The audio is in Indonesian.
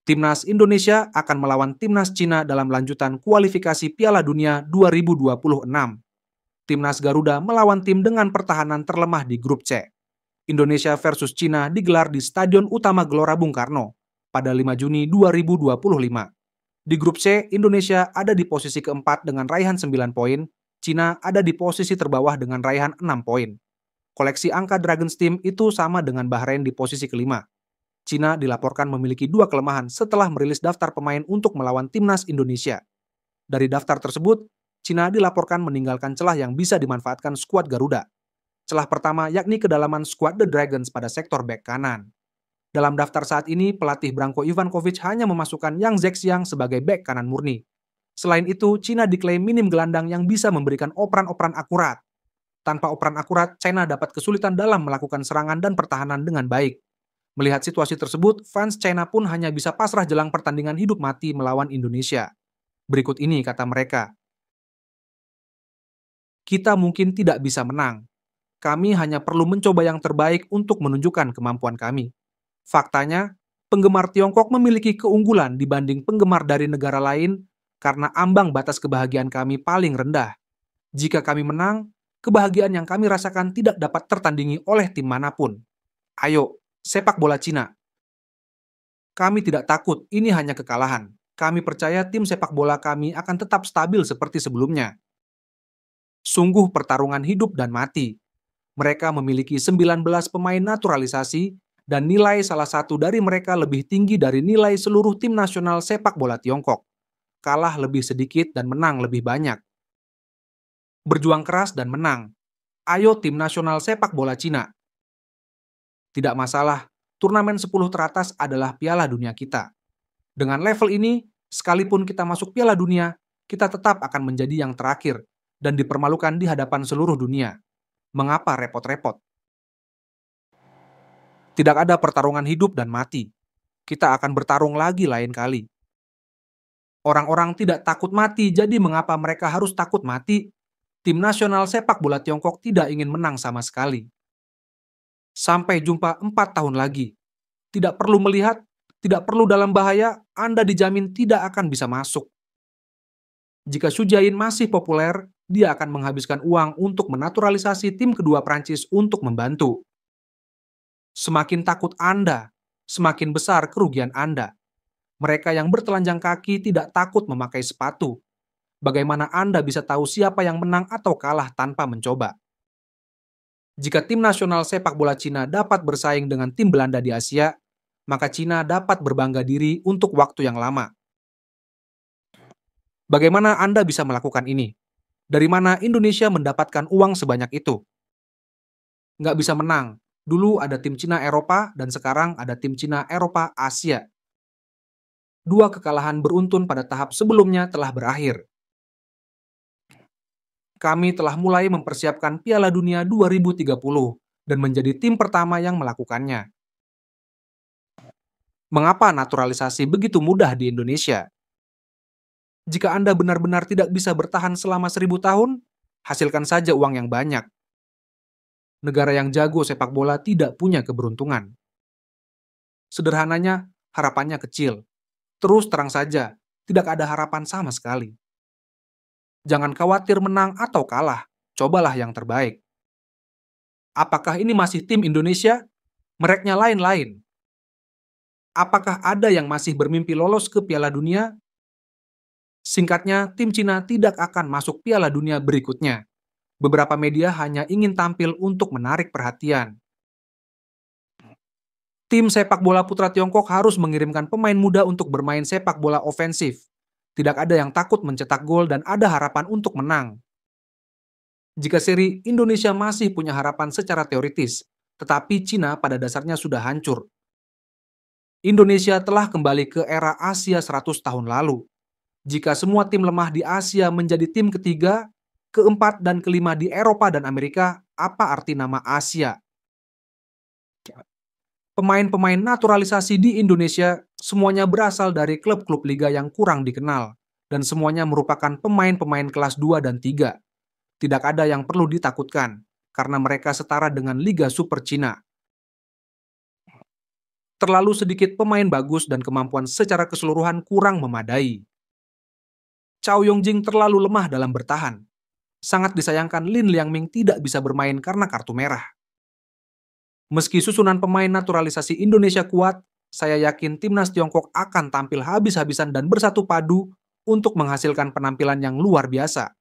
Timnas Indonesia akan melawan Timnas Cina dalam lanjutan kualifikasi Piala Dunia 2026. Timnas Garuda melawan tim dengan pertahanan terlemah di grup C. Indonesia versus Cina digelar di Stadion Utama Gelora Bung Karno pada 5 Juni 2025. Di grup C, Indonesia ada di posisi keempat dengan raihan 9 poin, Cina ada di posisi terbawah dengan raihan 6 poin. Koleksi angka Dragons Team itu sama dengan Bahrain di posisi kelima. Cina dilaporkan memiliki 2 kelemahan setelah merilis daftar pemain untuk melawan Timnas Indonesia. Dari daftar tersebut, Cina dilaporkan meninggalkan celah yang bisa dimanfaatkan skuad Garuda. Celah pertama yakni kedalaman skuad The Dragons pada sektor bek kanan. Dalam daftar saat ini, pelatih Branko Ivankovic hanya memasukkan Yang Zhexiang sebagai bek kanan murni. Selain itu, Cina diklaim minim gelandang yang bisa memberikan operan-operan akurat. Tanpa operan akurat, China dapat kesulitan dalam melakukan serangan dan pertahanan dengan baik. Melihat situasi tersebut, fans China pun hanya bisa pasrah jelang pertandingan hidup mati melawan Indonesia. Berikut ini kata mereka. Kita mungkin tidak bisa menang. Kami hanya perlu mencoba yang terbaik untuk menunjukkan kemampuan kami. Faktanya, penggemar Tiongkok memiliki keunggulan dibanding penggemar dari negara lain karena ambang batas kebahagiaan kami paling rendah. Jika kami menang, kebahagiaan yang kami rasakan tidak dapat tertandingi oleh tim manapun. Ayo, sepak bola Cina. Kami tidak takut, ini hanya kekalahan. Kami percaya tim sepak bola kami akan tetap stabil seperti sebelumnya. Sungguh pertarungan hidup dan mati. Mereka memiliki 19 pemain naturalisasi dan nilai salah satu dari mereka lebih tinggi dari nilai seluruh tim nasional sepak bola Tiongkok. Kalah lebih sedikit dan menang lebih banyak. Berjuang keras dan menang. Ayo tim nasional sepak bola Cina. Tidak masalah, turnamen 10 teratas adalah Piala Dunia kita. Dengan level ini, sekalipun kita masuk Piala Dunia, kita tetap akan menjadi yang terakhir dan dipermalukan di hadapan seluruh dunia. Mengapa repot-repot? Tidak ada pertarungan hidup dan mati. Kita akan bertarung lagi lain kali. Orang-orang tidak takut mati, jadi mengapa mereka harus takut mati? Tim nasional sepak bola Tiongkok tidak ingin menang sama sekali. Sampai jumpa 4 tahun lagi. Tidak perlu melihat, tidak perlu dalam bahaya, Anda dijamin tidak akan bisa masuk. Jika Su Jain masih populer, dia akan menghabiskan uang untuk menaturalisasi tim kedua Prancis untuk membantu. Semakin takut Anda, semakin besar kerugian Anda. Mereka yang bertelanjang kaki tidak takut memakai sepatu. Bagaimana Anda bisa tahu siapa yang menang atau kalah tanpa mencoba? Jika tim nasional sepak bola Cina dapat bersaing dengan tim Belanda di Asia, maka Cina dapat berbangga diri untuk waktu yang lama. Bagaimana Anda bisa melakukan ini? Dari mana Indonesia mendapatkan uang sebanyak itu? Nggak bisa menang. Dulu ada tim Cina Eropa dan sekarang ada tim Cina Eropa Asia. 2 kekalahan beruntun pada tahap sebelumnya telah berakhir. Kami telah mulai mempersiapkan Piala Dunia 2030 dan menjadi tim pertama yang melakukannya. Mengapa naturalisasi begitu mudah di Indonesia? Jika Anda benar-benar tidak bisa bertahan selama 1000 tahun, hasilkan saja uang yang banyak. Negara yang jago sepak bola tidak punya keberuntungan. Sederhananya, harapannya kecil. Terus terang saja, tidak ada harapan sama sekali. Jangan khawatir menang atau kalah, cobalah yang terbaik. Apakah ini masih tim Indonesia? Mereknya lain-lain. Apakah ada yang masih bermimpi lolos ke Piala Dunia? Singkatnya, tim Cina tidak akan masuk Piala Dunia berikutnya. Beberapa media hanya ingin tampil untuk menarik perhatian. Tim sepak bola putra Tiongkok harus mengirimkan pemain muda untuk bermain sepak bola ofensif. Tidak ada yang takut mencetak gol dan ada harapan untuk menang. Jika seri, Indonesia masih punya harapan secara teoritis, tetapi Cina pada dasarnya sudah hancur. Indonesia telah kembali ke era Asia 100 tahun lalu. Jika semua tim lemah di Asia menjadi tim ketiga, keempat dan kelima di Eropa dan Amerika, apa arti nama Asia? Pemain-pemain naturalisasi di Indonesia semuanya berasal dari klub-klub liga yang kurang dikenal, dan semuanya merupakan pemain-pemain kelas 2 dan 3. Tidak ada yang perlu ditakutkan, karena mereka setara dengan Liga Super Cina. Terlalu sedikit pemain bagus dan kemampuan secara keseluruhan kurang memadai. Chow Yong-jing terlalu lemah dalam bertahan. Sangat disayangkan Lin Liangming tidak bisa bermain karena kartu merah. Meski susunan pemain naturalisasi Indonesia kuat, saya yakin timnas Tiongkok akan tampil habis-habisan dan bersatu padu untuk menghasilkan penampilan yang luar biasa.